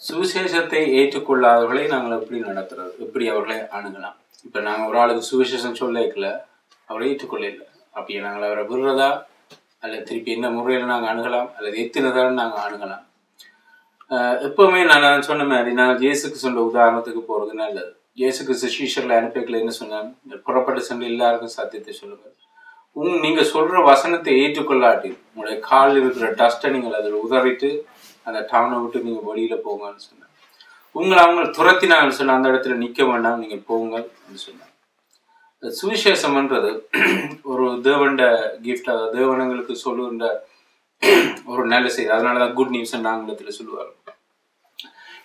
சுவிசேஷத்தை ஏற்றுக்கொள்ளாதவர்களை நாங்கள் எப்படி நடத்துறது, எப்படி அவர்களை அணுகலாம்? இப்போ நாங்கள் ஒரு ஆளுக்கு சுவிசேஷம் சொல்லல, அவரை ஏற்றுக்கொள்ளல, அப்படியே நாங்கள் அவரை விடுறதா அல்லது திருப்பி என்ன முறையில் நாங்கள் அணுகலாம் அல்லது எத்தினதான் நாங்கள் அணுகலாம்? எப்பவுமே நான் சொன்ன மாதிரி நாங்கள் இயேசுக்கு சொன்ன உதாரணத்துக்கு போகிறது நல்லது. இயேசுக்கு சிஷியர்களை அனுப்பிக்கல என்ன சொன்னாங்க? புறப்பட்டு சென்று எல்லாருக்கும் சத்தியத்தை சொல்லுங்கள். நீங்கள் சொல்ற வசனத்தை ஏற்றுக்கொள்ளாட்டி உங்களுடைய காலில் இருக்கிற டஸ்ட்டை நீங்கள் அதில் உதறிட்டு அந்த டவுனை விட்டு நீங்கள் வெளியில போங்கன்னு சொன்னாங்க. அவங்க துரத்தினாங்கன்னு சொன்ன அந்த இடத்துல நிற்க வேண்டாம், நீங்கள் போங்கன்னு சொன்னாங்க. சுவிசேஷம்ன்றது ஒரு தேவண்ட கிஃப்ட், அதாவது தேவனங்களுக்கு சொல்லுகின்ற ஒரு நல்ல செய்தி. அதனாலதான் குட் நியூஸ் ஆங்கிலத்தில் சொல்லுவாங்க.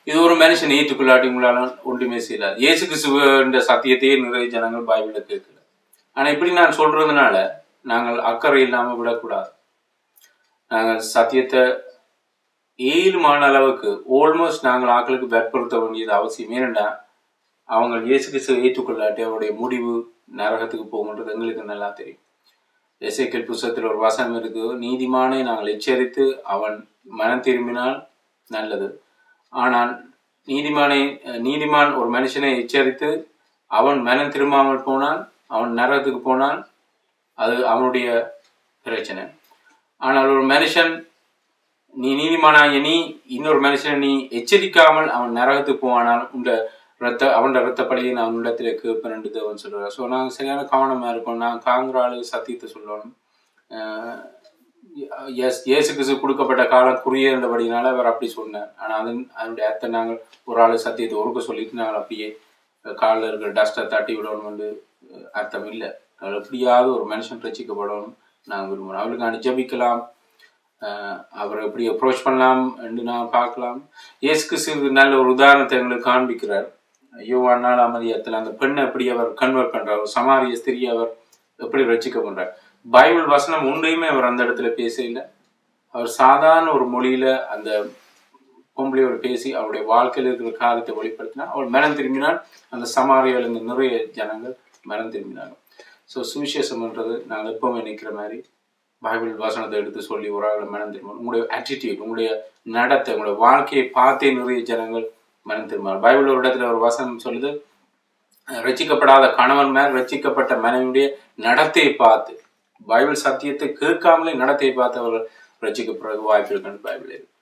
இது ஒரு மனுஷன் ஏற்றுக்கொள்ளாட்டி உங்களால ஒன்றுமே செய்யலாது. இயேசு கிறிஸ்துவ சத்தியத்தையே நிறைய ஜனங்கள் பைபிள்ல கேட்கல. ஆனா இப்படி நான் சொல்றதுனால நாங்கள் அக்கறை இல்லாம விடக்கூடாது. நாங்கள் சத்தியத்தை 7 மாத அளவுக்கு ஆல்மோஸ்ட் நாங்கள் ஆக்களுக்கு வற்புறுத்த வேண்டியது அவசியம். ஏனென்றா அவங்க இயேசு கிறிஸ்துவை ஏற்றுக்கொள்ளாட்டி அவருடைய முடிவு நரகத்துக்கு போகுன்றது எங்களுக்கு நல்லா தெரியும். எசேக்கியேல் புத்தகத்தில் ஒரு வசனம் இருக்கு, நீதிமானை நாங்கள் எச்சரித்து அவன் மனம் திரும்பினால் நல்லது, ஆனால் நீதிமான் ஒரு மனுஷனை எச்சரித்து அவன் மனம் திரும்பாமல் போனால், அவன் நரகத்துக்கு போனால் அது அவனுடைய பிரச்சனை. ஆனால் ஒரு மனுஷன் நீ நீதிமானாகிய நீ இன்னொரு மனுஷனை நீ எச்சரிக்காமல் அவன் நரகத்துக்கு போவானால் அவன் ரத்தப்படியை நான் உன்னிடத்துல கேட்பேன் தேவன் சொல்றாரு. ஸோ நாங்கள் சரியான கவனமா இருக்கோம். நான் காங்கிற ஆளுக்கு சத்தியத்தை சொல்லணும். இயேசு கிறிஸ்து கொடுக்கப்பட்ட காலம் குறுகிய இருந்தபடினால அவர் அப்படி சொன்னார். ஆனால் அதனுடைய அர்த்தம் நாங்கள் ஒரு ஆளு சத்தியத்தை ஒருக்க சொல்லிட்டு நாங்கள் அப்படியே காலில் இருக்கிற டஸ்ட்டை தட்டி விடணும் வந்து அர்த்தம் இல்லை. அவள் எப்படியாவது ஒரு மனுஷன் ரசிக்கப்படணும் நாங்கள் விரும்புகிறோம். அவளுக்கு ஜபிக்கலாம், அவரை எப்படி அப்ரோச் பண்ணலாம் என்று நான் பார்க்கலாம். இயேசு கிறிஸ்து நல்ல ஒரு உதாரணத்தை எங்களுக்கு காண்பிக்கிறார். யோவான் 4ஆம் அதிகாரத்தில் அந்த பெண்ணை எப்படி அவர் கன்வெர்ட் பண்றார், ஒரு சமாரிய ஸ்திரியை அவர் எப்படி ரசிக்க பண்றார். பைபிள் வசனம் ஒன்றையுமே அவர் அந்த இடத்துல பேசல. அவர் சாதாரண ஒரு மொழியில அந்த பொம்பளையோட பேசி அவருடைய வாழ்க்கையில் இருக்கிற காரியத்தை வெளிப்படுத்தினா அவள் மனம் திரும்பினால் அந்த சமாரியால் இருந்து நிறைய ஜனங்கள் மனம் திரும்பினாங்க. ஸோ சுவிசேஷம்ன்றது நாங்கள் எப்பவுமே நிற்கிற மாதிரி பைபிள் வசனத்தை எடுத்து சொல்லி ஒரு ஆளை மனம் திரும்பணும். உங்களுடைய ஆட்டிடியூட், உங்களுடைய நடத்தை, உங்களுடைய வாழ்க்கையை பார்த்தே நிறைய ஜனங்கள் மனம் திரும்பினார். பைபிள் ஒரு இடத்துல ஒரு வசனம் சொல்லுது, ரசிக்கப்படாத கணவன் மேல் ரசிக்கப்பட்ட மனைவியுடைய நடத்தையை பார்த்து, பைபிள் சத்தியத்தை கேட்காமலே நடத்தையை பார்த்து அவர்கள் ரசிக்கப்படுறது வாய்ப்பு இருக்குன்னு பைபிள் இருக்கு.